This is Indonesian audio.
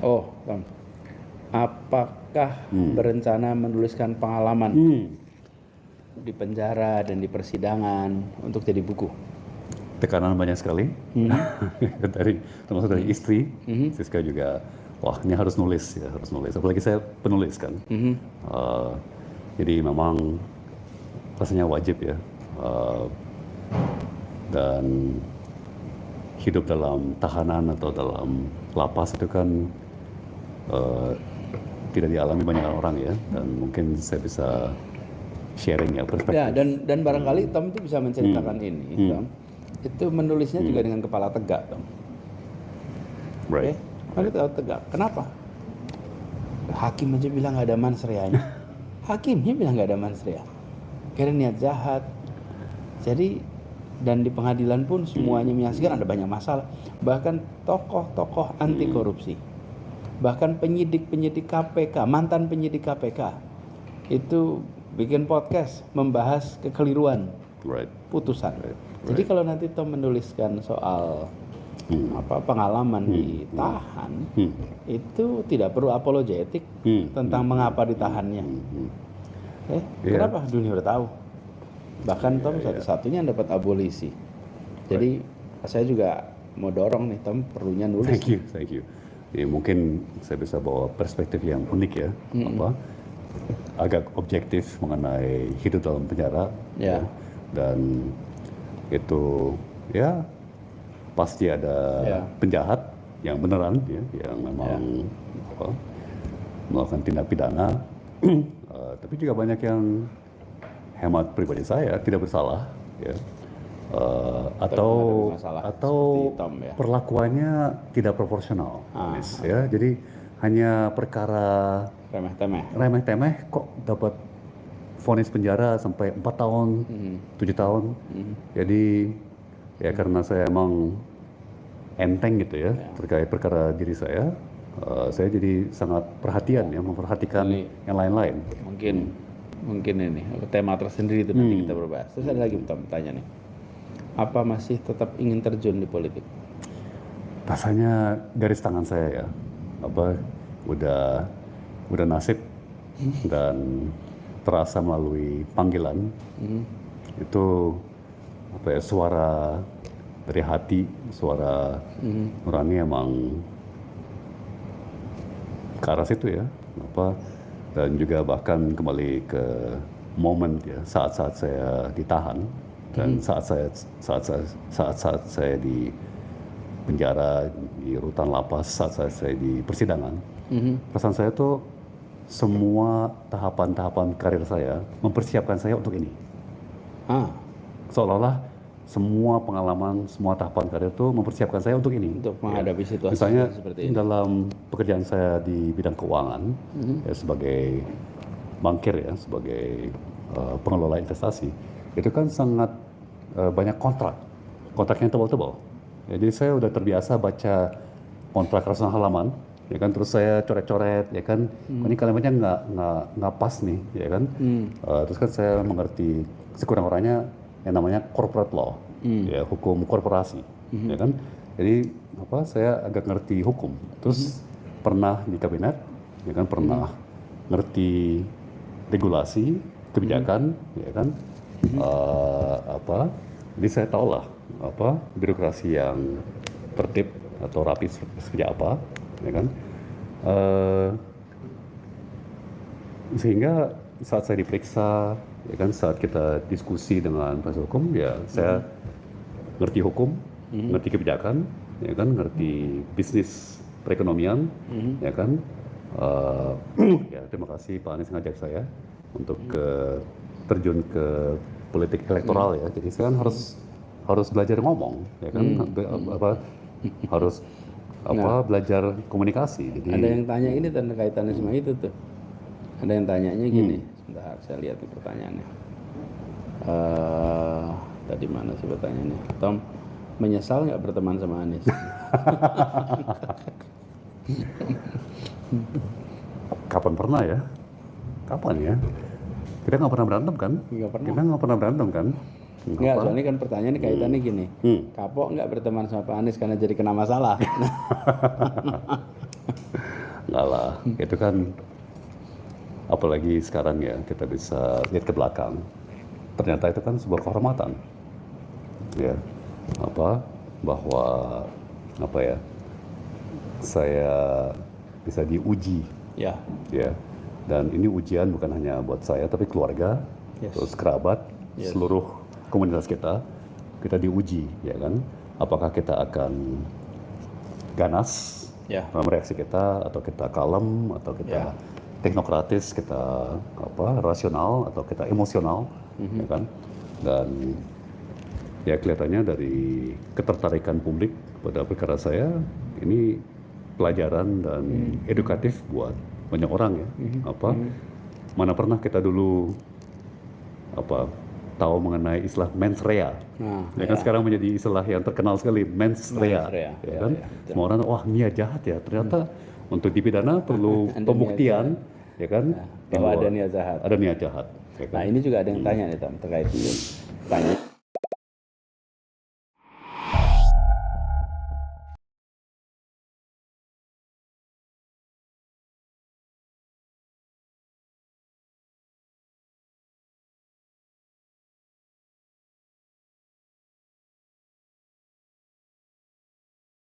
Oh, Tom. Apakah berencana menuliskan pengalaman di penjara dan di persidangan untuk jadi buku? Tekanan banyak sekali termasuk dari istri. Siska juga, wah ini harus nulis ya, harus nulis. Apalagi saya penulis kan. Jadi memang rasanya wajib ya. Dan hidup dalam tahanan atau dalam lapas itu kan tidak dialami banyak orang ya, dan mungkin saya bisa sharing ya perspektif. Ya, dan barangkali Tom itu bisa menceritakan ini, Tom. Itu menulisnya juga dengan kepala tegak, Tom. Right. Kepala tegak. Kenapa? Hakim aja bilang nggak ada mansreanya. Hakimnya bilang nggak ada mansrea. Kira niat jahat. Jadi dan di pengadilan pun semuanya menyaksikan ada banyak masalah. Bahkan tokoh-tokoh anti korupsi, bahkan penyidik-penyidik KPK, mantan penyidik KPK itu bikin podcast membahas kekeliruan putusan. Jadi kalau nanti Tom menuliskan soal pengalaman ditahan, itu tidak perlu apologetik tentang mengapa ditahannya. Kenapa? Dunia udah tahu. Bahkan Tom satu-satunya yang dapat abolisi. Jadi saya juga mau dorong nih Tom perlunya nulis. Thank you. Ya, mungkin saya bisa bawa perspektif yang unik ya, agak objektif mengenai hidup dalam penjara. Dan itu ya pasti ada penjahat yang beneran ya, yang memang melakukan tindak pidana. Tapi juga banyak yang hemat pribadi saya tidak bersalah ya, atau Tom, ya. Perlakuannya tidak proporsional, ya. Jadi hanya perkara remeh-temeh kok dapat vonis penjara sampai 4 tahun, 7 tahun. Jadi ya karena saya emang enteng gitu ya terkait perkara diri saya jadi sangat perhatian ya, memperhatikan yang lain-lain. Mungkin ini tema tersendiri itu nanti kita berbahas. Terus ada lagi tanya nih, apa masih tetap ingin terjun di politik? Rasanya garis tangan saya ya, udah nasib dan terasa melalui panggilan. Itu suara dari hati, suara nurani emang ke arah situ ya, dan juga bahkan kembali ke momen ya saat-saat saya ditahan dan saat saya di penjara, di rutan lapas, saat saya di persidangan. Perasaan saya tuh semua tahapan-tahapan karir saya mempersiapkan saya untuk ini. Seolah-olah semua pengalaman, semua tahapan karir itu mempersiapkan saya untuk ini. Untuk menghadapi situasi misalnya, seperti ini. Dalam pekerjaan saya di bidang keuangan, ya, sebagai bankir ya, sebagai pengelola investasi, itu kan sangat banyak kontraknya tebal-tebal. Ya, jadi saya udah terbiasa baca kontrak ratusan halaman, ya kan, terus saya coret-coret, ya kan, ini kalimatnya nggak pas nih, ya kan. Terus kan saya mengerti sekurang-kurangnya yang namanya corporate law, ya, hukum korporasi, ya kan. Jadi saya agak ngerti hukum. Terus pernah di kabinet, ya kan, pernah ngerti regulasi, kebijakan, ya kan. Jadi saya tahu lah birokrasi yang tertib atau rapi seperti apa, ya kan. Sehingga saat saya diperiksa, ya kan, saat kita diskusi dengan penasihat hukum, ya saya ngerti hukum, ngerti kebijakan, ya kan, ngerti bisnis perekonomian, ya kan. Ya, terima kasih Pak Anies ngajak saya untuk terjun ke politik elektoral ya. Jadi saya kan harus belajar ngomong, ya kan, harus belajar komunikasi. Jadi ada yang tanya ini tentang kaitannya sama itu tuh. Ada yang tanyanya gini, sebentar saya lihat nih pertanyaannya. Tadi mana sih pertanyaannya? Tom, menyesal nggak berteman sama Anies? Kapan pernah ya? Kapan ya? Kita nggak pernah berantem kan? Kita nggak pernah berantem kan? Enggak, soalnya kan pertanyaannya kaitannya gini. Kapok nggak berteman sama Pak Anies karena jadi kena masalah? Enggak lah, itu kan apalagi sekarang ya kita bisa lihat ke belakang. Ternyata itu kan sebuah kehormatan, ya, bahwa ya, saya bisa diuji, Ya. ya, dan ini ujian bukan hanya buat saya tapi keluarga, Yes. terus kerabat, Yes. seluruh komunitas kita diuji, ya kan? Apakah kita akan ganas Ya. dalam reaksi kita, atau kita kalem, atau kita teknokratis, kita rasional, atau kita emosional, ya kan? Dan ya kelihatannya dari ketertarikan publik pada perkara saya ini pelajaran dan edukatif buat banyak orang ya. Mana pernah kita dulu tahu mengenai istilah mens rea. Nah, Ya kan sekarang menjadi istilah yang terkenal sekali, mens rea. rea. Ya kan? Semua orang, wah niat jahat ya. Ternyata untuk dipidana perlu Ada pembuktian, ya kan? bahwa ada niat jahat. Ada niat jahat. Ya kan? Nah, ini juga ada yang tanya nih, Tam, terkait ini. Tanya.